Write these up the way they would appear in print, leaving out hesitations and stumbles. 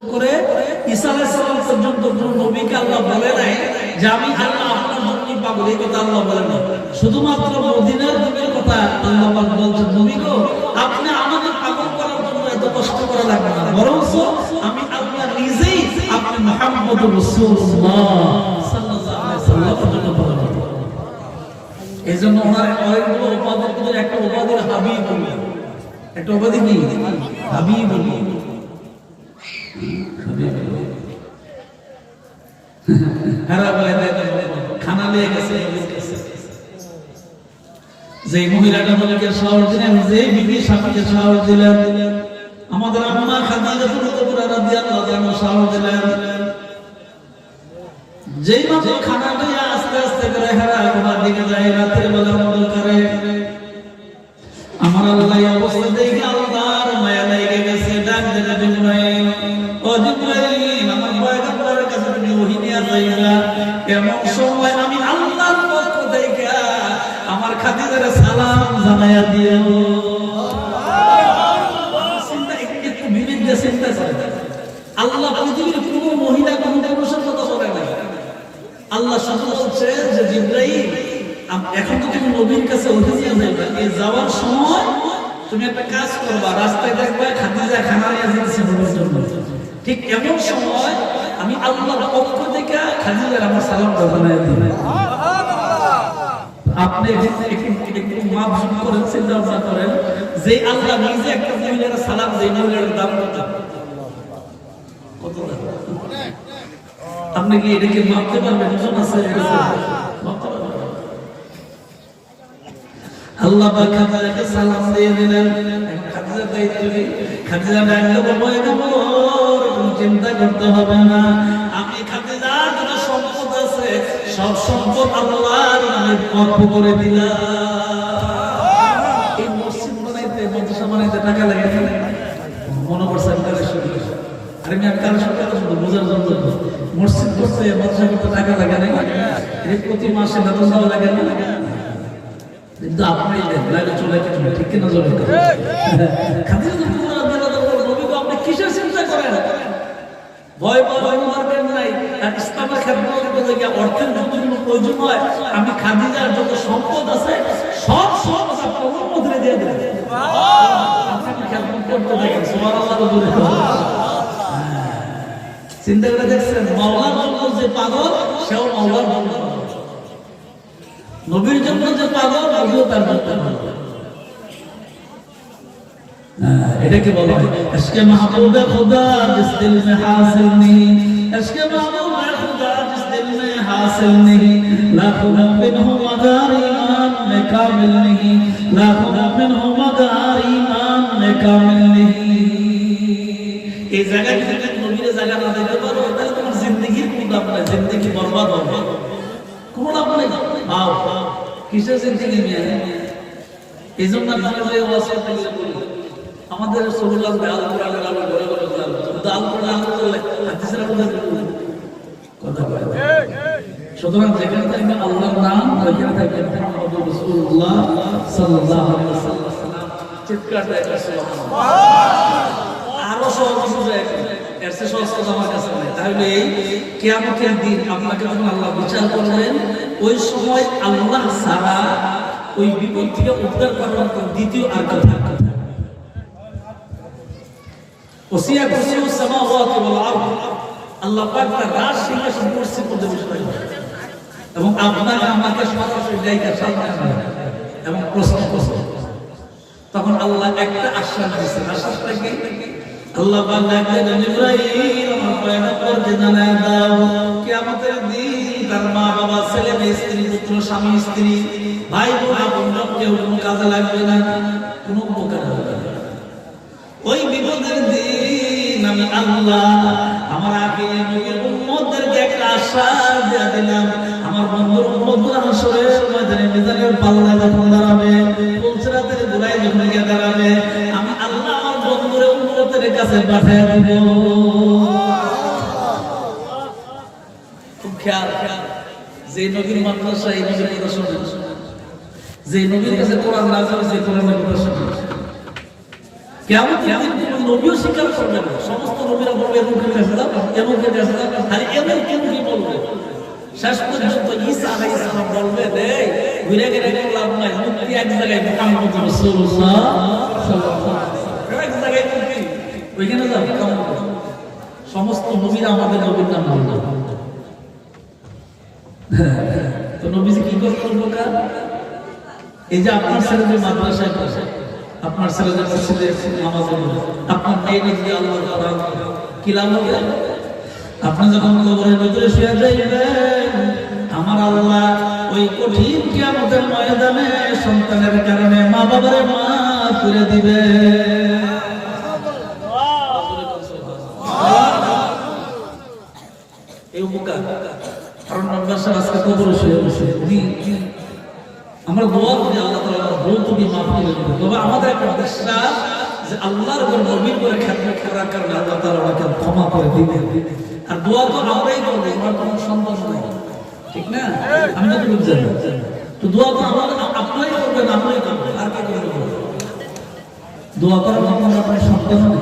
করে ঈসা আলাইহিস সালাম পর্যন্ত কোন নবীকে আল্লাহ বলে নাই যে আমি আল্লাহ আপনার জন্য পাগল, এই কথা আল্লাহ বলেন না। শুধুমাত্র মদিনার নবীর কথা আল্লাহ পাক বলছেন, নবী গো আপনি আমাদের পাগল করার জন্য এত কষ্ট করা লাগবে না, বরঞ্চ আমি আল্লাহ নিজেই আপনি মুহাম্মদুর রাসূলুল্লাহ সাল্লাল্লাহু আলাইহি ওয়াসাল্লাম বলেন। এইজন্য ওনার অনেকগুলো উপাধির ভিতরে একটা উপাধি হাবিব, একটা উপাধি কি হাবিব। খানা নিয়ে গেছে যে মহিলাটা নবীকে সাহস দিলেন, যে বিবি স্বামীকে সাহস দিলেন, আমাদের আম্মা খাদিজা রাদিয়াল্লাহু তাআলা সাহস দিলেন। যেই মাত্র খানা নিয়ে আস্তে আস্তে করে হেরা গোনার দিকে যায়, রাতের বেলা মনে করে আমার আল্লাহ অবস্থা দেখে আল্লাহর মায়া লেগে গেছে। ডাক দিলেন জিবরাইল, ও জিবরাইল আমার পয়গম্বরের কাছে তুমি ওহী নিয়ে যাইবা। এমন সময় আমি আল্লাহর পক্ষ থেকে আমার খাদিজার সালাম জানাইয়া দিও। চিন্তা একটু বিবেক দিয়ে চিন্তা করে, আল্লাহ পৃথিবীর কোন মহিলা কোন পুরুষের কথা বলে না। আল্লাহ শুধু বলছে যে জিবরাইল এখন তো তুমি নবীর কাছে ওহী নিয়ে যাইবা, এই যাওয়ার সময় তুমি একটা কাজ করবা, রাস্তায় দেখবা খাদিজা খানা নিয়ে যাচ্ছে নবীর জন্য। ঠিক এমন সময় আমি আল্লাহর পক্ষ থেকে খাদিজার আমার সালাম জানাইয়া দিই। আপনি একটু মাপজুম করেন, চিন্তা ভাবনা করেন যে আল্লাহ নিজে একটা মহিলার সালাম দেয়, মহিলার দাম কত দাম? আপনি কি এটাকে মাপতে পারবেন? ওজন আছে মাপতে পারবেন? আল্লাহ পাক খাদিজাকে সালাম দিয়ে দিলেন। খাদিজার দায়িত্ব কি? খাদিজা ডাকলে বলবো কোনো চিন্তা করতে হবে না, আমি খাদিজার যত সম্পদ আছে সব সম্পদ আল্লাহর নামে অর্প করে দিলাম। এই মসজিদ বানাইতে, মাদ্রাসা বানাইতে টাকা লাগে না? মনে করছেন কারে শুরু? আরে আমি কারে শুরু বোঝার জন্য মসজিদ করতে, মাদ্রাসা করতে টাকা লাগে না? প্রতি মাসে বেতন দেওয়া লাগে না? কিন্তু আপনি লাইনে চলে গেছেন, ঠিক কিনা? জলে আপনি কিসের চিন্তা করেন? ভয় পাবেন নাই। ইসলামের খেদমত করতে গিয়ে অর্থের যতগুলো প্রয়োজন হয়, আমি খাদিজার যত সম্পদ আছে সব সম্পদ আপনার মধ্যে দিয়ে দেব। আপনি খেদমত করতে দেখেন, সুবহানাল্লাহ বলে চিন্তা করে দেখছেন, মাওলার জন্য যে পাগল সেও মাওলার জন্য, নবীর জন্য যে পাগল নবীও তার জন্য। এটাকে বলা হয় ইশকে মাহবুবে খুদা জিস দিল মে হাসিল নেহি, ইশকে মাহবুবে খুদা জিস দিল মে হাসিল নেহি, লাখোं মিনহু মগার ঈমান মে কামিল নেহি, লাখোं মিনহু মগার ঈমান মে কামিল নেহি। এই জায়গা থেকে নবীর জায়গা না দেখতে পারো, তাহলে তোমার জিন্দেগির কোনো লাভ নাই, জিন্দেগি বরবাদ হবে, কোনো লাভ নাই। আও কিসের জিন্দেগি নিয়ে? এই জন্য আপনারা যে ওয়াসিয়ত করলেন, আমাদের রাসূলুল্লাহ আল কোরআনের আলো ঘরে ঘরে জানো, শুধু আল কোরআন চলে হাদিসের আলো কথা বলে। সুতরাং যেখানে থাকবে আল্লাহর নাম, ওইখানে থাকবে মুহাম্মদুর রাসূলুল্লাহ সাল্লাল্লাহু আলাইহি ওয়াসাল্লাম। চিৎকার দেয় সুবহানাল্লাহ। আরো সহজ কিছু যায়, এর চেয়ে সহজ কথা আমার কাছে নাই। তাহলে এই কিয়ামতের দিন আপনাকে যখন আল্লাহ বিচার করবেন, ওই সময় আল্লাহ ছাড়া ওই বিপদ থেকে উদ্ধার করার দ্বিতীয় আর কেউ থাকবে না। ওসিয়া কুরসিউস সামাওয়াতি ওয়াল আরদ, আল্লাহ পাক তার রাজ সিংহাসন কুরসি পর্যন্ত বসে থাকবেন এবং আপনাকে আমাকে সরাসরি জায়গা সামনে এবং প্রশ্ন করবেন। তখন আল্লাহ একটা আশ্বাস দিয়েছেন, আশ্বাসটা কি? আল্লাহ বললেন জিবরাইল আমার পয়গম্বরকে জানায় দাও, কিয়ামতের দিন তার মা বাবা, ছেলে মেয়ে, স্ত্রী পুত্র, স্বামী স্ত্রী, ভাই বোন কেউ কোনো কাজে লাগবে না, কোনো উপকার হবে না। ওই বিপদের দিন আমি আল্লাহ আমার আগে নবীর উম্মতদেরকে একটা আশ্বাস দিয়ে দিলাম, আমার বন্ধুর উম্মতরা হাসরের ময়দানে মিজানের পাল্লায় যখন দাঁড়াবে, পুলসিরাতের গোড়ায় যখন গিয়ে দাঁড়াবে, আমি আল্লাহ আমার বন্ধুর উম্মতের কাছে পাঠিয়ে দেব। খুব খেয়াল, যে নবীর মাদ্রাসা, এই নবীর কথা শোনেন, যে নবীর কাছে কোরআন নাযিল, যে কোরআনের কথা শোনেন, কিয়ামতের দিন নবীও স্বীকার করবে না। সমস্ত নবীরা বলবে এমুকের কাছে দাও, এমুকের কাছে দাও, খালি এমুক এমুকই বলবে। শেষ পর্যন্ত ঈসা আলাইহিস সালাম বলবে রে ঘুরে ঘুরে লাভ নাই, মুক্তি এক জায়গায়, মুহাম্মদ রাসূলুল্লাহ সাল্লাল্লাহু আলাইহি ওয়াসাল্লাম এক জায়গায় মুক্তি, ওইখানে যাও। সমস্ত নবীরা আমাদের নবীর নাম বলবে। তো নবীজি কি করতেন লোকা? এই যে আপনার ছেলে যে মাদ্রাসায় পড়ে, আপনার ছেলে যে মসজিদে নামাজ পড়ে, আপনার মেয়ে যদি আল্লাহ তাআলা কি লাভ হবে? আপনি যখন কবরের ভিতরে শুয়ে যাইবেন, আমার আল্লাহ ওই কঠিন কিয়ামতের ময়দানে সন্তানের কারণে মা বাবারে মাফ করে দিবে। এই উপকার কারণ নববাসা আজকে কবরে শুয়ে বসে আমরা দোয়া করি আল্লাহ তাআলা ভুলত্রুটি মাফ করে দিবেন। তবে আমাদের একটা বিশ্বাস যে আল্লাহর ঘর নবীর করে খেদমত করার কারণে আল্লাহ তাআলা ওনাকে ক্ষমা করে দিবেন। আর দোয়া তো আমরাই করবো, আমার কোনো সন্তান নাই, ঠিক না? আমি তো বুঝছেন, তো দোয়া তো আপনারাই করবেন, আমরাই করবো, আর কে করবে? দোয়া করার মতো আপনার সন্তান নেই,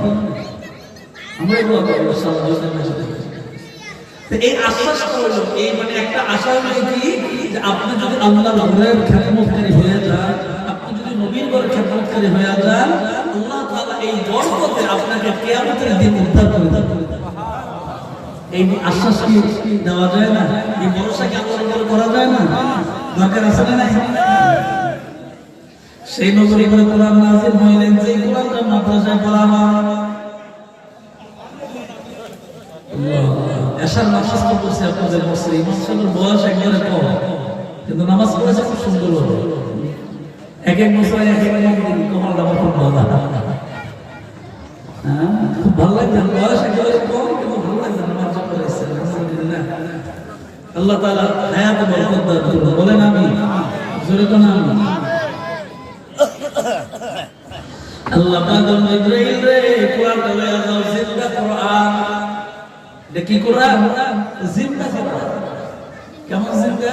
আমরাই দোয়া করবো ইনশাআল্লাহ। এই আশ্বাস হলো, এই মানে একটা আশা হলো কি যে আপনি যদি আল্লাহর ঘরের খেদমতকারী হয়ে যান, আপনি যদি নবীর ঘরের খেদমতকারী হয়ে যান, আল্লাহ তাআলা এই বরকতে আপনাকে কিয়ামতের দিন উদ্ধার করে দেবেন। এই আশ্বাস কি দেওয়া যায় না? এই ভরসা কি আল্লাহর উপর করা যায় না? দরকার আছে না নাই? সেই নজরে করে কোরআন নাযিল হইলেন, যে কোরআনটা মাদ্রাসায় পড়া হয়। এশার নামাজ তো পড়ছে আপনাদের মসজিদে, ইমাম সাহেবের বয়স একবারে কম, কিন্তু নামাজ পড়েছে খুব সুন্দর হবে। এক এক বছর এক এক দিন কমাল নামাজ পড়া, খুব ভালো লাগছে। বয়স একেবারে কম কিন্তু ভালো লাগছে নামাজ পড়েছে। আলহামদুলিল্লাহ, আল্লাহ তাআলা হায়াতে বরকত দান করুন। বলেন আমিন, জোরে কোন আমিন। আল্লাহ পাক জিবরাইল রে কোরআন লয়া যাও, জিন্দা কোরআন। দেখি কোরআন জিন্দা কোরআন, কেমন জিন্দা?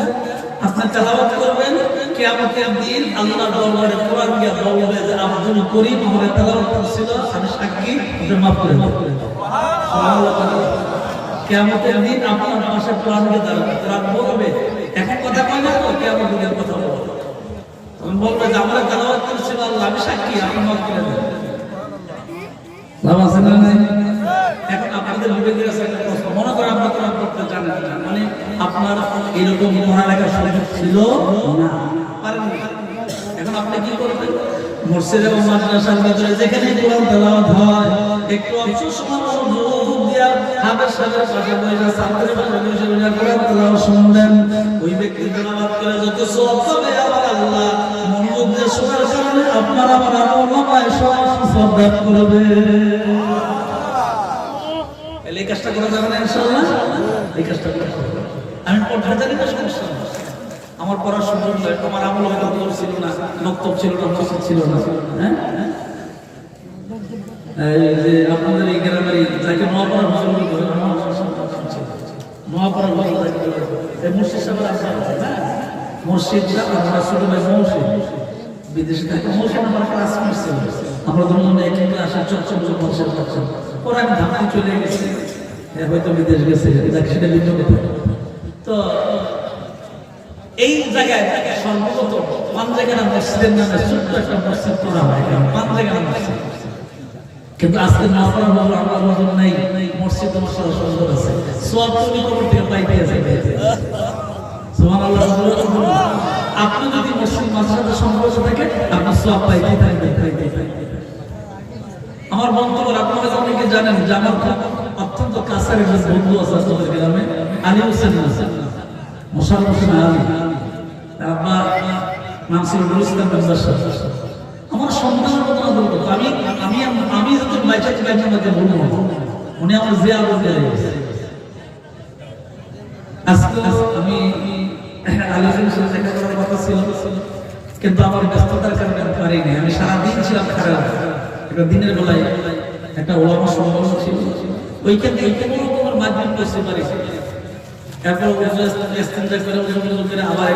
আপনি তেলাওয়াত করবেন, কিয়ামতের দিন আল্লাহর দরবারে কোরআন গিয়ে বলবে যে আব্দুল করিম আমার তেলাওয়াত করছিল, আমি সাক্ষী, ওটা মাফ করে দাও। সুবহানাল্লাহ। কিয়ামতের দিন আপনার পাশে কোরআন গিয়ে দাঁড়াবে, কোরআন বলবে, এখন কথা কয় না তো, কিয়ামতের দিন কথা বলবে, তখন বলবে যে আমার তেলাওয়াত করছিল আল্লাহ, আমি সাক্ষী, আপনি মাফ করে দেন। লাভ আছে না নাই? এখন আপনাদের বিবেকের কাছে একটা প্রশ্ন, মনে করেন আপনি কোরআন পড়তে জানেন না, মানে আপনার এরকম পড়ালেখার সুযোগ ছিল না, পারেন না, এখন আপনি কি করবেন? মসজিদ এবং মাদ্রাসার ভিতরে যেখানে কোরআন তেলাওয়াত হয়, একটু অল্প সময় মনোযোগ দিয়া হাফেজ সাহেবের পাশে বসে, ছাত্রের পাশে বসে কোরআন তেলাওয়াত শুনলেন। ওই ব্যক্তি তেলাওয়াত করে যত সওয়াব পাবে আমার আল্লাহ মনোযোগ দিয়ে শোনার কারণে আপনার আমার আমল-নামায় সওয়াব দান করবে। এই কাজটা করা যাবে না ইনশাআল্লাহ? এই কাজটা করা যাবে। আমি পড়তে জানি না, সমস্যা নেই, আমার পড়ার সুযোগ নয়, তোমার আমল হয়তো দূর ছিল না, বক্তব্য ছিল না, কিছু ছিল না। হ্যাঁ, এই যে আপনাদের এই গ্রামের যাকে নোয়াপাড়া হুজুর বলে, নোয়াপাড়া হুজুর এই মুর্শিদ সাহেবের আশা না, মুর্শিদ সাহেব আমরা ছোট ভাই মৌসিদ বিদেশে থাকে, মৌসিদ আমার ক্লাস করছে, আমরা দুজন একই ক্লাসে চর্চা করছি, পরে আমি ঢাকায় চলে গেছি, হয়তো বিদেশ গেছে, সেটা ভিন্ন কথা। তো এই জায়গায় সর্বপ্রথম পাঞ্জাগানা মসজিদের নামে ছোট্ট একটা মসজিদ করা হয়, পাঞ্জাগানা মসজিদ। কিন্তু আজকে না পড়া হলো আমার নজর নাই, মসজিদ মশাল সুন্দর আছে, সওয়াব তুমি কবর থেকে পাইতে আছে। সুবহানাল্লাহ। আপনি যদি মসজিদ মাদ্রাসার সম্পর্ক থাকে, আপনি সওয়াব পাইতে থাকবেন। আমার বন্ধুরা, আপনারা অনেকে জানেন যে আমার অত্যন্ত কাছের একজন বন্ধু আছে আমাদের গ্রামে, আলী হোসেন মোশাররফ হোসেন আলী, আব্বা নাম ছিল নুরুল ইসলাম মেম্বার সাহেব। আমার সন্তানের মতো বলতো, আমি যত বাইচাচ্ছি বাইচার মধ্যে বলবো, উনি আমার জিয়া বলতে গেছে। আজকে আমি আলী হোসেন সাথে দেখা করার কথা ছিল, কিন্তু আমার ব্যস্ততার কারণে পারিনি। আমি সারাদিন ছিলাম খারাপ, একটা দিনের বেলায় একটা ওলামা সম্মেলন ছিল, ওইখানে তোমার মাধ্যমে বসতে পারি, এরপর ইস্তেঞ্জা করে আবার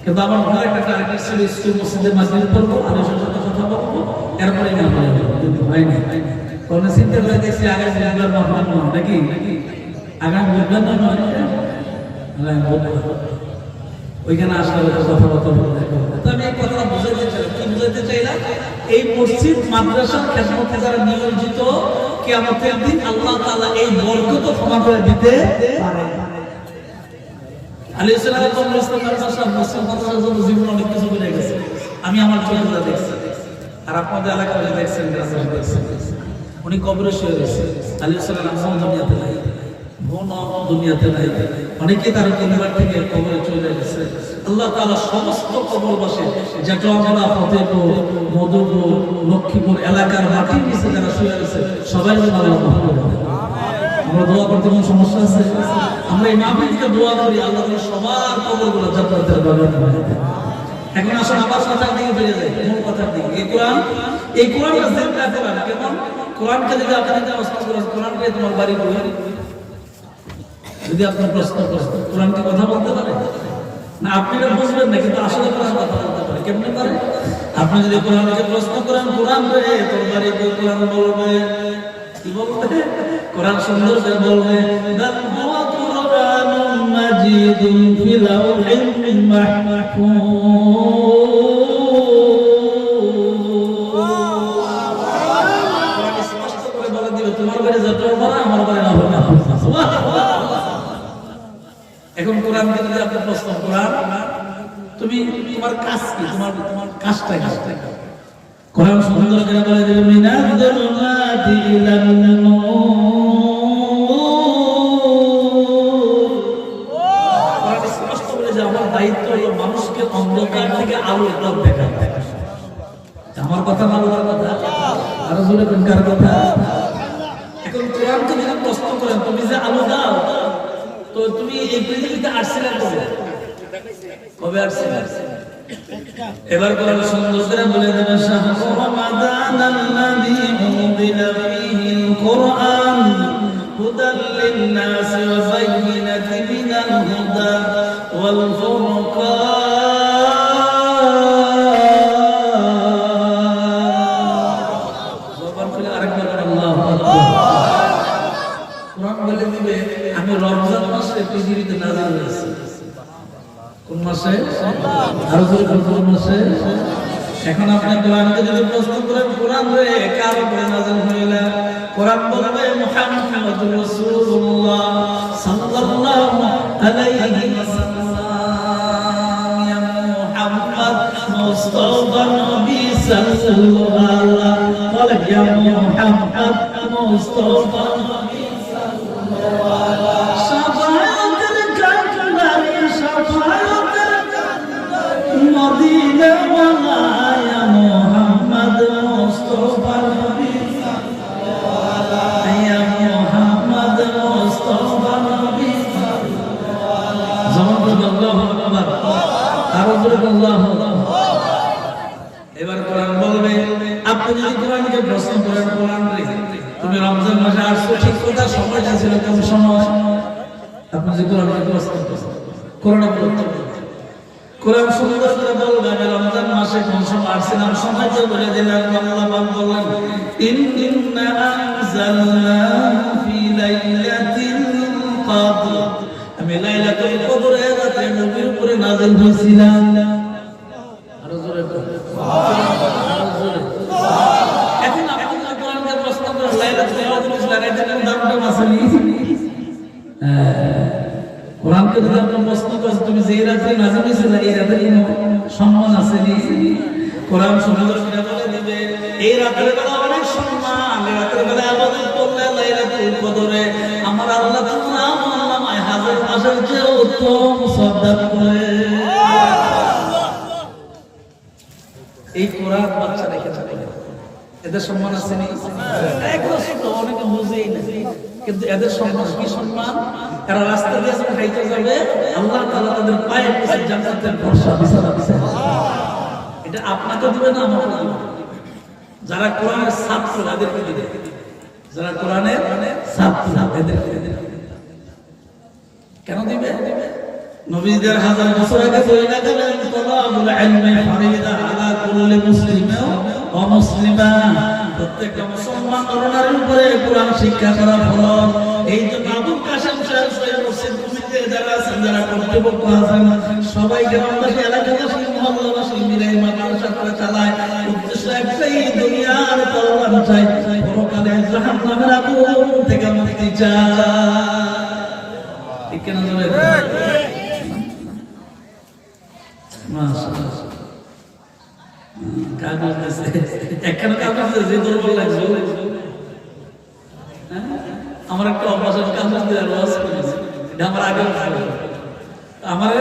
কিন্তু আমার ঘরে একটা টার্গেট ছিল, স্কুল মসজিদের মাধ্যমে পড়বো, আমি সাথে কথা বলবো, এরপরে হয় না। কোন চিন্তা করে দেখছি আগামী বুধবার মাহফিল নয় নাকি? আগামী বুধবার নয়, ওইখানে আসলে কথাবার্তা বলতে। তো আমি এই কথাটা বুঝাইতে চাই, কি বুঝাইতে চাইলাম, এই মসজিদ মাদ্রাসার খেদমতে যারা নিয়োজিত, কিয়ামতের দিন আল্লাহ তাআলা এই বরকত ক্ষমা করে দিতে পারে। আলী সাল্লাল্লাহু আলাইহি ওয়াসাল্লাম মুসলিম মাদ্রাসার জন্য জীবন অনেক কিছু করে গেছে, আমি আমার চোখে দেখছি, আর আপনাদের এলাকায় দেখছেন, উনি কবরে শুয়ে গেছে। আলী সাল্লাল্লাহু আলাইহি ওয়াসাল্লাম দুনিয়াতে নাই, বোন দুনিয়াতে নাই, অনেকে তার পরিবার থেকে কবরে চলে গেছে। আল্লাহ তাআলা সমস্ত কবরবাসী, যেটা আমরা ফতেপুর, মধুপুর, লক্ষ্মীপুর এলাকার মাটির নিচে যারা শুয়ে গেছে, সবাই যেন আল্লাহ মাফ করে দেন। আমরা দোয়া করতে কোনো সমস্যা আছে? আমরা এই মাহফিল থেকে দোয়া করি আল্লাহ সবার কবরগুলো জান্নাতের বাগান বানায় দেন। এখন আসুন আবার কথার দিকে ফিরে যাই, মূল কথার দিকে। এই কোরআনটা জিন্দা কোরআন, কেমন? কোরআনকে যদি আপনি অবস্থা করেন, কোরআনকে তোমার বাড়ি বলে যদি আপনি প্রশ্ন করেন, কোরআন কি কথা বলতে পারে না? আপনি এটা বুঝবেন না, কিন্তু আসলে কোরআন কথা বলতে পারে। কেমনে পারে? আপনি যদি কোরআনকে প্রশ্ন করেন, কোরআন রে তোর বাড়ি কই, কোরআন বলবে কি বলবে? কোরআন সুন্দর করে বলবে, দাল হুয়া কুরআনুম মাজিদুন ফি লাউহিন মাহফুজ। কোরআন স্পষ্ট করে বলে দিবে তোমার বাড়ি যত বড়, আমার বাড়ি লাউহিন মাহফুজ। এখন কোরআনকে যদি আপনি প্রশ্ন করেন, তুমি তোমার কাজ কি, তোমার কাজটা কি? কোরআন সুন্দর করে বলে দিবে, মিনাজ যুলমাতি ইলান নূর। কোরআন স্পষ্ট বলে যে আমার দায়িত্ব হলো মানুষকে অন্ধকার থেকে আলোর পথ দেখানো। আমার কথা না, বলার কথা আরো জোরে কোন কার কথা? এখন কোরআনকে যদি প্রশ্ন করেন, তুমি যে আলো দাও, তো তুমি এই পৃথিবীতে আসছিলে কবে আসছিলে? এবার কোরআন সুন্দর করে বলে দেবে, শাহরু রমাদানাল্লাযী উনজিলা ফীহিল কুরআন হুদাল লিন-নাসি ওয়া বায়্যিনাতিন মিনাল হুদা ওয়াল ফুরকান। জবান খুলে আরেকবার আল্লাহু আকবার। কোরআন বলে দিবে আমি রমজান মাসে পৃথিবীতে নাযিল হয়েছি। কোন মাসে? আরো জোরে কোন মাসে? এখন আপনি কোরআনকে যদি প্রশ্ন করেন, কোরআন রে কার উপরে নাযিল হইল? কোরআন বলবে মুহাম্মাদুর রাসূলুল্লাহ সাল্লাল্লাহু আলাইহি ওয়াসাল্লাম। ইয়া মুহাম্মদ মুস্তাফা নবী সাল্লাল্লাহু আলাইহি বলে, ইয়া মুহাম্মদ মুস্তাফা নবী সাল্লাল্লাহু আলাইহি শাফাআতের কান্দারি, শাফাআতের মদিনা ওয়ালা, ইয়া মুহাম্মদ মুস্তাফা নবী সাল্লাল্লাহু আলাইহি, ইয়া মুহাম্মদ মুস্তাফা নবী সাল্লাল্লাহু আলাইহি। জবান করে আল্লাহু আকবার, আরো জোরে আল্লাহু আকবার। এবার কোরআন বলবে, আপনি যদি কোরআনকে প্রশ্ন করেন, কোরআন রে তুমি রমজান মাসে আসছো, ঠিক কথা, সময়টা ছিল কোন সময়? আপনি যদি কোরআনকে প্রশ্ন করেন, কোরআনে বলতে কোরআন সুন্দর করে বলবে, আমি রমজান মাসে কোন সময় আসছিলাম, সময় তো বলে দিলাম। আল্লাহ পাক বললেন, ইন্না আনজালনাহু ফি লাইলাতিল কদর, আমি লাইলাতুল কদরে রাতে নবীর উপরে নাযিল হয়েছিলাম। আরো জোরে আরো জোরে। এখন আপনি কোরআনকে প্রশ্ন করেন, লাইলাতুল কদর রাতের দামটা মাসনি? কোরআনকে যদি আপনি প্রশ্ন করেন, তুমি যে রাতে নাযিল হয়েছে না, এই রাতের কোনো সম্মান আছে নি? কোরআন সুন্দর করে বলে দিবে, এই রাতের বেলা অনেক সম্মান, এই রাতের বেলা ইবাদত করলে লাইলাতুল কদরে আমার আল্লাহ তোমার আমলনামায় হাজার মাসের চেয়ে উত্তম সওয়াব করে। এই কোরআন বাচ্চা রেখে থাকে, এদের সম্মান আছে নি? এগুলো শুধু অনেকে বুঝেই না, কিন্তু এদের সম্মান কি সম্মান? এরা রাস্তা দিয়ে যখন হাইতে যাবে, আল্লাহ তাআলা তাদের পায়ের নিচে জান্নাতের বর্ষা বিছানা বিছানা। এটা আপনাকে দিবে না, আমাকে দিবে। যারা কোরআনের ছাত্র তাদেরকে দিবে, যারা কোরআনের ছাত্র তাদেরকে দিবে। কেন দিবে? নবীদের হাজার বছর আগে বইলা গেলেন, তালাবুল ইলমি ফারিদা আলা কুল্লি মুসলিমিন ওয়া মুসলিমা প্রত্যেকটা মুসলমান নরনারীর উপরে কোরআন শিক্ষা করা ফরজ। এই জন্য আবুল কাসেম সাহেব মসজিদ কমিটিতে যারা আছেন, যারা কর্তৃপক্ষ আছেন, সবাই গ্রামবাসী, এলাকাবাসী, মহল্লাবাসী মিলে মাদ্রাসা করে চালায়। উদ্দেশ্য একটাই, দুনিয়ার কল্যাণ চাই, পরকালে জাহান্নামের আগুন থেকে মুক্তি চাই। ঠিক কেন বলেন? মাশাআল্লাহ। কাগজ আছে, একখানা কাগজ আছে, যে দুর্বল লাগছে। আমার একটা অভ্যাস, কাগজ দিয়ে রস করেছে, এটা আমার আগে আমার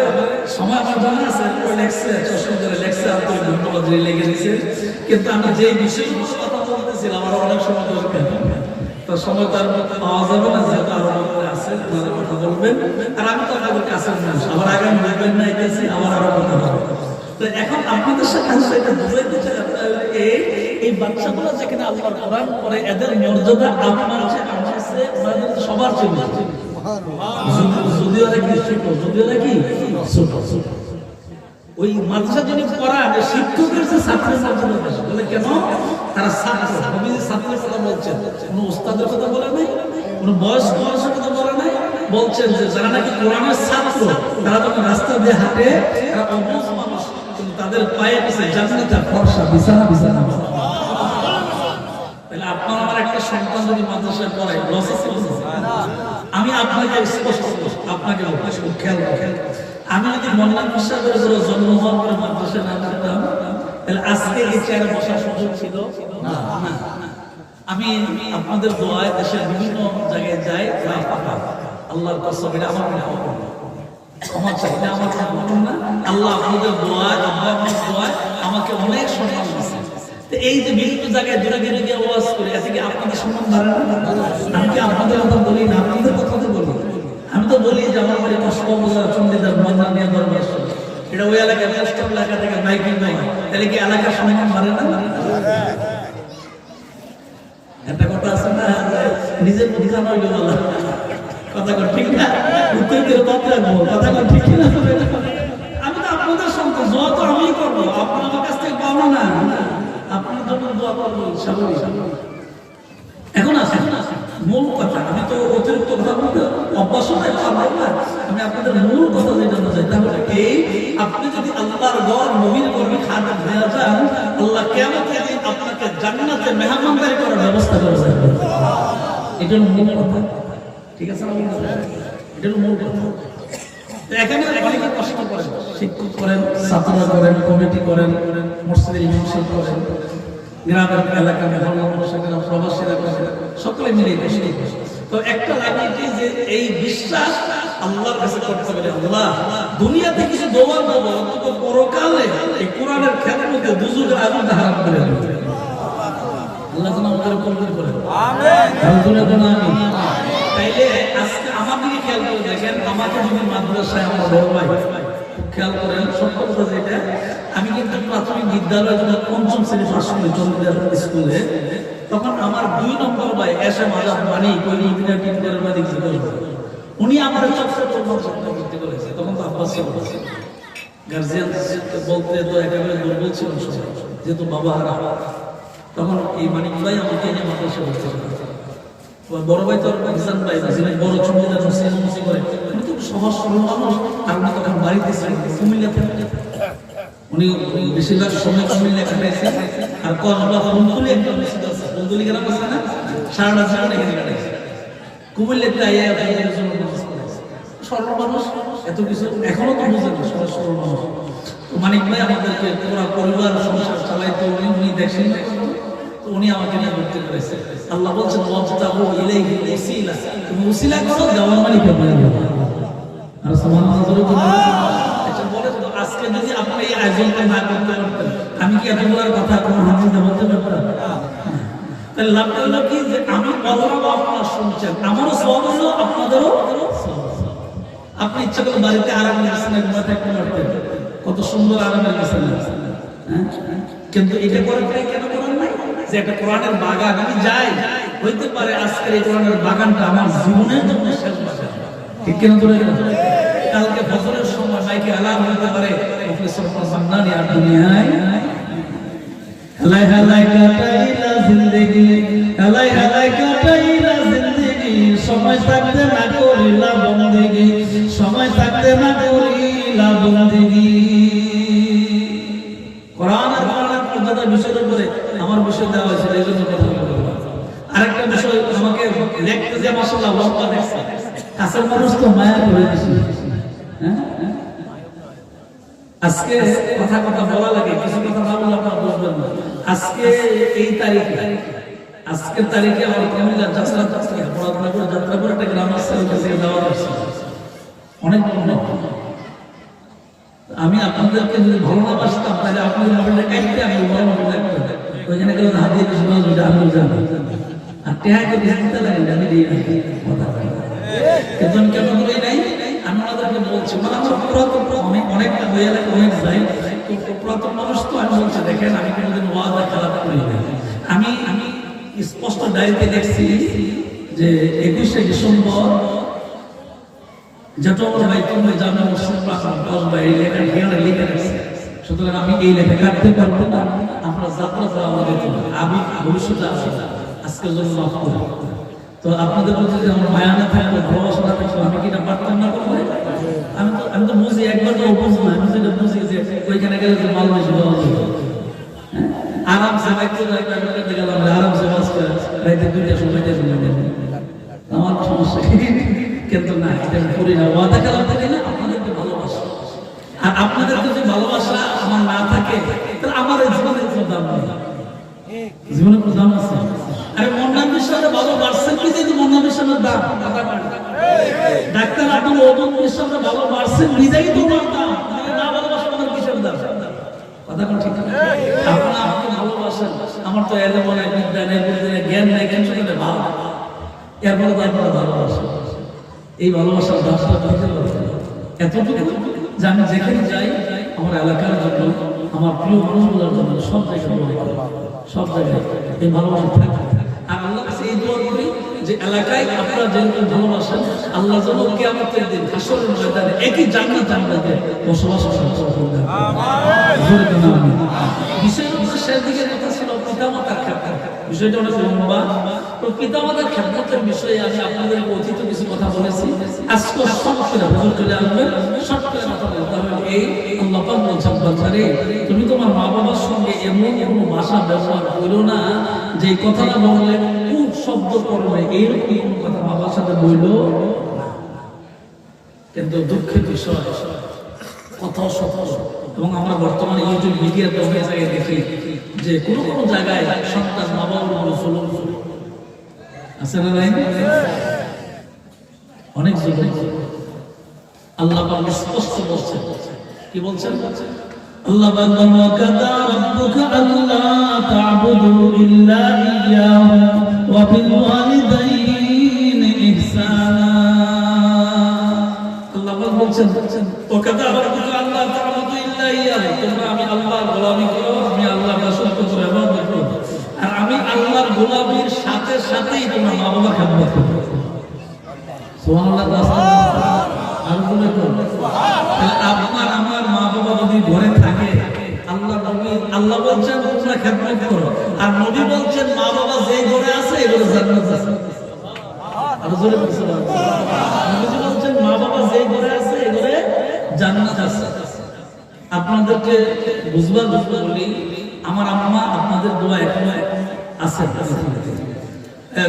সময় আমার জানা আছে, লেখছে চশমা ধরে লেখছে, আর তো ধন্যবাদ লেগে দিয়েছে। কিন্তু আমি যে বিষয়গুলো কথা বলতেছিলাম, আমার অনেক সময় দরকার, তো সময় তার পাওয়া যাবে না, যেহেতু আরো আছে আপনারা কথা বলবেন। আর আমি তো আপনাদের কাছের মানুষ, আমার আগে বলবেন না, এসেছি আমার আরো কথা বলবেন। তো এখন আপনাদের সাথে এটা বুঝাইতে চাই, এই বাচ্চাগুলো যেখানে আল্লাহর কোরআন পড়ে, এদের মর্যাদা আপনার চেয়ে আমার চেয়ে ওনাদের সবার চেয়ে বেশি। যদিও নাকি ছোট, যদিও নাকি ছোট, ওই মাদ্রাসা যিনি পড়ান, শিক্ষকের চেয়ে ছাত্রের মর্যাদা বেশি। বলে কেন? তারা ছাত্র, ছাত্রের কথা বলছেন, কোন উস্তাদের কথা বলে নাই, কোন বয়স্ক মানুষের কথা বলে নাই। বলছেন যে যারা নাকি কোরআনের ছাত্র, তারা যখন রাস্তা দিয়ে হাঁটে, তারা অবুঝ মানুষ, কিন্তু তাদের পায়ে পিছে জান্নাতের ফর্সা বিছানা বিছানা। তাহলে আপনার আমার একটা সন্তান যদি মাদ্রাসায় পড়ে, লস আছে? আমি আপনাকে স্পষ্ট আপনাকে খেয়াল রাখেন, আমি যদি মন্নান সাহেবের উপরে জন্মগ্রহণ করে মাদ্রাসায় না থাকতাম, তাহলে আজকে এই চেয়ারে বসার সুযোগ ছিল না। আমি আপনাদের দোয়ায় দেশের বিভিন্ন জায়গায় যাই, আল্লাহর কসম, এটা আমার ক্ষমা চাই, এটা আমার না, আল্লাহ আপনাদের দোয়ায়, আল্লাহ দোয়ায় আমাকে অনেক সম্মান দিয়েছে। এই যে বিভিন্ন জায়গায় দূরে দূরে গিয়ে ওয়াজ করে, এতে কি আপনাদের সম্মান বাড়ে না? আমি কি আপনাদের কথা বলি না? আপনাদের কথা তো বলি। আমি তো বলি যে আমার বাড়ি কসবাজার, চন্ডীদার, মন্দানিয়া দরবার, এটা ওই এলাকায় পোস্ট এলাকা থেকে মাইকিং নাই, তাহলে কি এলাকার সম্মান বাড়ে না? একটা কথা আছে না, নিজের মুখে আমার বলা কথা কর, ঠিক না? উত্তর দিয়ে তত রাখবো, কথা কর, ঠিক না? আমি তো আপনাদের সন্তান, যত আমি করবো, আপনার আমার কাছ থেকে পাবো না, আপনার জন্য দোয়া করবো, স্বাভাবিক। এখন আছে মূল কথা, আমি তো অতিরিক্ত কথা বলতে অভ্যাস নাই, পারবো না। আমি আপনাদের মূল কথা যেটা চাই, তাহলে এই, আপনি যদি আল্লাহর ঘর, নবীর কর্মী খাদেম হয়ে যান, আল্লাহ কিয়ামতের দিন আপনাকে জান্নাতে মেহমানদারি করার ব্যবস্থা করে দেবেন। এটা মূল কথা, ঠিক আছে না? এটা মূল কথা। এখানে অনেকে কষ্ট করেন, শিক্ষক করেন, ছাত্ররা করেন, কমিটি করেন, মসজিদের ইমাম সাহেব করেন, গ্রামের এলাকা প্রবাসীরা করেন, সকলে মিলে কষ্ট। তো একটা লাগে যে এই বিশ্বাস আল্লাহর কাছে করতে পারে, আল্লাহ দুনিয়াতে কিছু দোয়া দেবো, অন্তত পরকালে এই কোরআনের খেদমতে দুজনের আগুন হারাম করে দেবে। আল্লাহ যেন আমাদের কবুল করেন, আমিন। তাইলে আজকে আমার দিকে খেয়াল করে দেখেন, আমাকে যদি মাদ্রাসায় আমার বড় ভাই খেয়াল করেন, সত্য কথা যেটা, আমি কিন্তু প্রাথমিক বিদ্যালয়ে যখন পঞ্চম শ্রেণী পাশ করি চন্দ্রীদার স্কুলে, তখন আমার 2 নম্বর ভাই এসে মাজার মানি কইলি ইঞ্জিনিয়ার মালিক ছিল, উনি আমার চট্টগ্রাম ভর্তি করেছে। তখন তো আব্বাস গার্জিয়ান বলতে তো একেবারে দুর্বল ছিল সবাই, যেহেতু বাবা হারা। তখন এই মানিক ভাই আমাকে এনে মাদ্রাসা ভর্তি করেছে। বড় ভাই তো ইহসান ভাই ছিলেন, বড় চন্দ্রীদার মুসি করে, উনি তো সহজ সরল মানুষ। আর উনি তখন বাড়িতে ছিলেন কুমিল্লা থেকে, উনি বেশিরভাগ সময় কুমিল্লা কাটাইছে। আর কসবা বন্ধুলি একটা মসজিদ আছে, বন্ধুলি গ্রাম আছে না, সারাটা জীবন এখানে কাটাইছে। কুমিল্লাতে আইয়া সরল মানুষ, এত কিছু এখনো তো বুঝে না, সহজ সরল মানুষ। মানিক ভাই আমাদেরকে পুরো পরিবার সংসার চালাইতে উনি দেখছেন, উনি আমাকে নিয়ে ভর্তি করেছে। আল্লাহ বলছেন ওয়াবতাগু ইলাইহি ওসিলা, তুমি ওসিলা করো, দেওয়ার মালিক হয়ে যাবে। আর সুবহানাল্লাহ বলে তো, আচ্ছা বলে তো, আজকে যদি আপনি এই আয়োজনটা না করতে পারতেন, আমি কি এতগুলোর কথা কোনো হাদিসে বলতে পারতাম? তাহলে লাভটা হলো কি, যে আমি বললাম আপনারা শুনছেন, আমারও সওয়াব হলো, আপনাদেরও সওয়াব। আপনি ইচ্ছা করলে বাড়িতে আরামে বিছানা ঘুমাতে থাকতে পারতেন, কত সুন্দর আরামের বিছানা, হ্যাঁ? কিন্তু এটা করে কেন করেন নাই? যে একটা কোরআনের বাগান আমি যাই, হইতে পারে আজকের এই কোরআনের বাগানটা আমার জীবনের জন্য শেষ বাগান, ঠিক কেন? কালকে ফজরের সময় মাইকে আলাপ হইতে পারে, প্রফেসর মান্নান আর দুনিয়ায় হেলাই হেলাই কাটাইলা জিন্দেগি হেলাই হেলাই কাটাইলা জিন্দেগি সময় থাকতে না করিলা বন্দেগি সময় থাকতে না করিলা বন্দেগি কোরআন আর কোরআনের মর্যাদার বিষয়ের উপরে আমার বিষয় দেওয়া হয়েছে এই জন্য কথা বলবো আরেকটা বিষয় আমাকে লিখতে যে মাশাআল্লাহ লম্বা দেখছে কাছের মানুষ তো মায়া করে দিছে হ্যাঁ আজকে কথা কথা বলা লাগে কিছু কথা না বললে আপনারা বুঝবেন না আজকে এই তারিখে আজকের তারিখে আমার কুমিল্লা যাত্রা পড়াশোনা করে যাত্রা করে একটা গ্রাম আছে কাছে যাওয়া হচ্ছে অনেক অনেক আমি আপনাদেরকে যদি ভালো না বাসতাম তাহলে আপনাদের মোবাইলটা কাটতে আমি বড় মোবাইল রাখতাম ওইখানে গেলে হাতিয়ে কিছু বলবো আমি জানি আর টেহাকে দিতে লাগে আমি দিই কথা কিন্তু আমি কেন করি নাই আমি ওনাদেরকে বলছি মানে আমার পুরাতন অনেকটা হয়ে এলাকা হয়ে যায় পুরাতন মানুষ তো আমি বলছি দেখেন আমি কোনোদিন ওয়াদা খারাপ করি না আমি স্পষ্ট ডায়েরিতে দেখছি যে 21শে ডিসেম্বর যেটা আমার ভাই তুমি জানো লিখে রাখছি সুতরাং আমি এই লেখা কাটতে পারবো না আমরা যাত্রা করা আমাদের আমি ভবিষ্যতে আসি আজকের জন্য মাফ করি তো আপনাদের প্রতি যে আমার মায়া না থাকবে ভালোবাসা না থাকবে আমি কি না পারতাম না করবো আমি তো বুঝি একবার তো বুঝ না আমি যেটা বুঝি যে ওইখানে গেলে যে মাল বেশি পাওয়া যাবে আরামসে বাইতে গেলাম আরামসে বাস করে রাইতে 2টার সময় আমার সমস্যা কিন্তু না এটা করি না ওয়াদা কালাম থাকে না আপনাদেরকে ভালোবাসা আর আপনাদের যদি ভালোবাসা আমার না থাকে তাহলে আমার জীবনের কোনো দাম নেই জীবনের কোনো দাম আছে আরে মন্নান বিশ্বাসে ভালো বাড়ছেন কি যদি মন্নান বিশ্বাসের দাম ডাক্তার আপনি ওজন বিশ্বাসে ভালো বাড়ছেন নিজেই তো দাম না ভালোবাসা আমার কিসের দাম কথা কোন ঠিক না আপনারা আপনি ভালোবাসেন আমার তো এর মনে বিদ্যা নেই বুদ্ধি নেই জ্ঞান নেই জ্ঞান শুনে ভালো এরপরে তারপরে ভালোবাসা এই ভালোবাসার দামটা বুঝতে পারছি এতটুকু যে আমি যেখানে যাই আমার এলাকার জন্য আমার প্রিয় মানুষগুলোর জন্য সব জায়গায় এই ভালোবাসা থাকে আর আল্লাহ কাছে এই দোয়া করি যে এলাকায় আপনারা যেরকম ভালোবাসেন আল্লাহ যেন কিয়ামতের দিন হাসরের ময়দানে একই জান্নাত জান্নাতে বসবাস করবেন আমিন বিষয়টা সেদিকে কথা ছিল পিতামাতার খেদমত বিষয়টা অনেক লম্বা তো পিতামাতার খেদমতের বিষয়ে আমি আপনাদের অতীত কিছু কথা বলেছি আজকে শর্ট করে হুজুর চলে আসবেন শর্ট করে কথা বলতে হবে এই আল্লাহ পাক বলছেন বান্দারে তুমি তোমার মা বাবার সঙ্গে এমন কোনো ভাষা ব্যবহার করো না যে কথাটা বললে খুব শব্দ করবে এইরকম কোনো কথা বাবার সাথে বললো কিন্তু দুঃখের বিষয় কথাও সত্য এবং আমরা বর্তমানে ইউটিউব মিডিয়াতে অনেক জায়গায় দেখি যে কোনো কোনো জায়গায় সন্তান মা বাবার উপরে জুলুম আছে না নাই অনেক জুলুম আল্লাহ পাক স্পষ্ট বলছেন কি বলছেন আল্লাহ পাক ওয়া কাদা রাব্বুকা আল্লা তা'বুদু ইল্লা ইয়্যাহু ওয়া বিল ওয়ালিদাইনি ইহসানা আল্লাহ পাক বলছেন ওয়া কাদা রাব্বুকা আল্লা তা'বুদু ইল্লা ইয়্যাহু তোমরা আমি আল্লাহর গোলামি করো আমি আল্লাহর রাসূলকে তোমরা ইবাদত করো আর আমি আল্লাহর গোলামির সাথে সাথেই তোমরা মা বাবার খেদমত করো সুবহানাল্লাহ আর বলে তো আপনার আমার মা বাবা যদি ঘরে থাকে আল্লাহ নবী আল্লাহ বলছেন তোমরা খেদমত করো আর নবী বলছেন মা বাবা যেই ঘরে আছে এই ঘরে জান্নাত আছে আর জোরে বলছেন নবী বলছেন মা বাবা যেই ঘরে আছে এই ঘরে জান্নাত আছে আপনাদেরকে বুঝবার বলি আমার আম্মা আপনাদের দোয়া এখনো আছে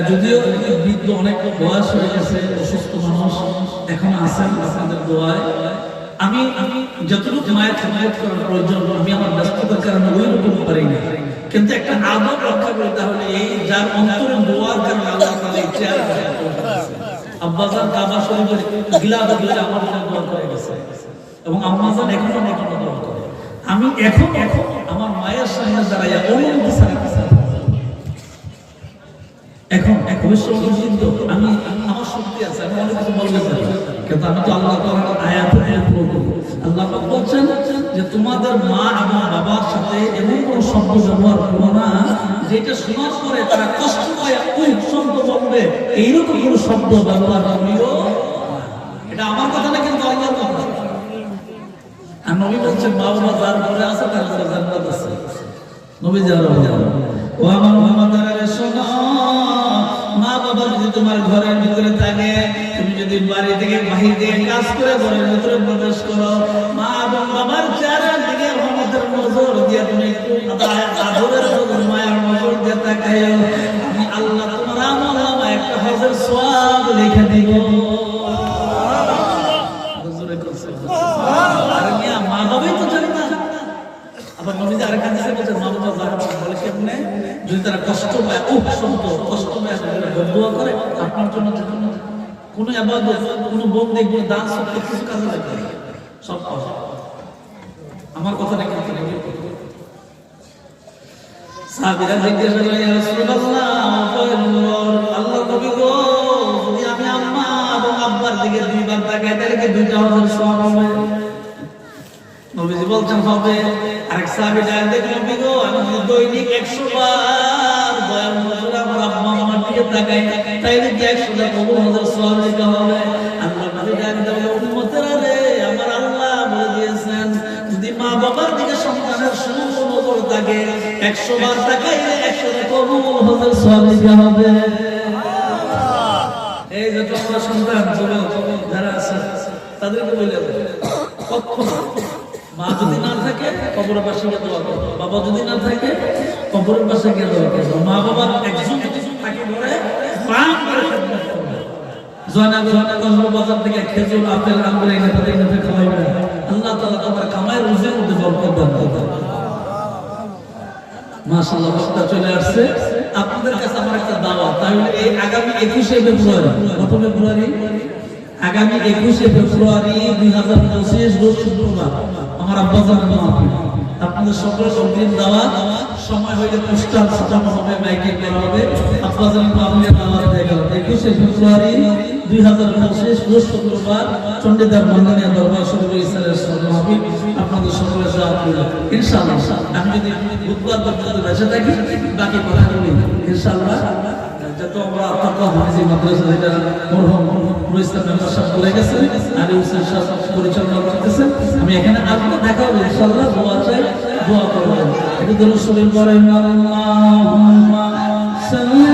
যদিও বৃদ্ধ অনেক বয়স হয়ে গেছে অসুস্থ মানুষ এখনো আছেন আপনাদের দোয়ায় আমি যতটুকু মায়ের খেদমত করার প্রয়োজন আমি আমার ব্যস্ততার কারণে ওইরকম পারি না কিন্তু একটা আদব রক্ষা করতে হলে এই যার অন্তরে দোয়ার কারণে আল্লাহ তাআলা এই চেয়ার আব্বাজান কাবা শরীফের গিলাফ দিলে আমার জন্য দোয়া করে গেছে এবং আম্মাজান এখনো দোয়া করে আমি এখন আমার মায়ের সামনে দাঁড়াইয়া অনুমতি ছাড়া এখন আমি আমার শক্তি আছে আমি অনেক কিছু বলতে পারি কিন্তু আমি তো আল্লাহ তাআলার আয়াত পড়ব আল্লাহ পাক বলছেন যে তোমাদের মা এবং বাবার সাথে এমন কোনো শব্দ ব্যবহার করো না যেটা শোনার পরে তারা কষ্ট পায় ওই শব্দ বলবে এইরকম কোনো শব্দ ব্যবহার করিও এটা আমার কথা না কিন্তু আল্লাহর কথা আর নবী বলছেন মা বাবা যার ঘরে আছে তার ঘরে জান্নাত আছে নবী যারা ও আমার বাবা করে শোনো, মা বাবা যদি তোমার ঘরের ভিতরে থাকে, তুমি যদি বাড়ি থেকে বাহির থেকে কাজ করে ঘরের ভিতরে প্রবেশ করো, মা এবং বাবার চেহারার দিকে রহমতের নজর দিয়ে তুমি একটু আদরের নজর, মায়ার নজর দিয়ে তাকাইও, আমি আল্লাহ তোমার আমল নামায় একটা হজের সওয়াব লিখে দিব। মা বাবাই তো জানে না। আবার নবীজি আরেকটা হাদিসে বলেছেন, মা বাবা জানে বলে কেমনে, যদি তারা কষ্ট পায়, কষ্ট পায় দোয়া করে আপনার জন্য কোনো ইবাদত, কোনো বন্দেগি, কোনো দান সব কিছু কাজে লাগে, সব পাওয়া। আমার কথাটা কি সাহাবীরা জিজ্ঞাসা করে, ইয়া রাসূলুল্লাহ, আল্লাহর নবী গো, যদি আমি আম্মা এবং আব্বার দিকে দুইবার তাকাই তাহলে কি দুইটা হজের সওয়াব হবে? নবীজি বলছেন হবে। আরেক সাহাবী ডাক দিয়ে, নবী গো, আমি যদি দৈনিক 100 বার দয়ার নজরে আমার আম্মা আমার দিকে তাকাই তাহলে কি 100টা কবুল হজের সওয়াব লেখা হবে? আল্লাহ নবী ডাক দিয়ে বলে, উম্মতেরা রে, আমার আল্লাহ বলে দিয়েছেন, যদি মা বাবার দিকে সন্তানের সুনজর থাকে, 100 বার তাকাইলে 100টা কবুল হজের সওয়াব লেখা হবে। এই যে তোমরা সন্তান যারা আছে তাদেরকে বলে কখনো মা যদি না থাকে কবরের পাশে গিয়ে দোয়া করো, বাবা যদি না থাকে কবরের পাশে গিয়ে দোয়া করো। মা বাবার একজন থাকে বলে প্রাণ করে খেদমত করবে। বাজার থেকে খেজুর, আপেল, আঙ্গুর এনে তাদের কাছে খাওয়াইবে। আল্লাহ তাআলা তোমার কামাইয়ের রুজির মধ্যে বরকত দান করবেন। মাশাআল্লাহ, বক্তা চলে আসছে। আপনাদের কাছে আমার একটা দাওয়াত, তাহলে এই আগামী 21শে ফেব্রুয়ারি, কত ফেব্রুয়ারি? আগামী 21শে ফেব্রুয়ারি 2025 রোজ শুক্রবার আমার আব্বাজানের মাহফিল। আপনাদের সকলের অগ্রিম দাওয়াত। সময় হইলে পোস্টার ছাপানো হবে, মাইকিং করা হবে। আব্বাজানের মাহফিলের দাওয়াত দেওয়া হবে 21শে ফেব্রুয়ারি 2025 রোজ শুক্রবার চণ্ডীদার মন্দিরে দরবার শরীফে ইসলামের মাহফিল। আপনাদের সকলের দাওয়াত রইল ইনশাআল্লাহ। আমি যদি বুধবার পর্যন্ত বেঁচে থাকি বাকি কথা বলি ইনশাআল্লাহ। যত আমরা তাকওয়া হাফিজি মাদ্রাসা যেটা মরহুম ইসলাম মেম্বার সাহেব বলে গেছে, আলী হোসেন সাহেব পরিচালনা করতেছেন, আমি এখানে আপনাকে দেখা হবে ইনশাআল্লাহ। দোয়া চাই, দোয়া করবেন। একটু দরুদ শরীফ পড়েন, আল্লাহুম্মা সাল্লি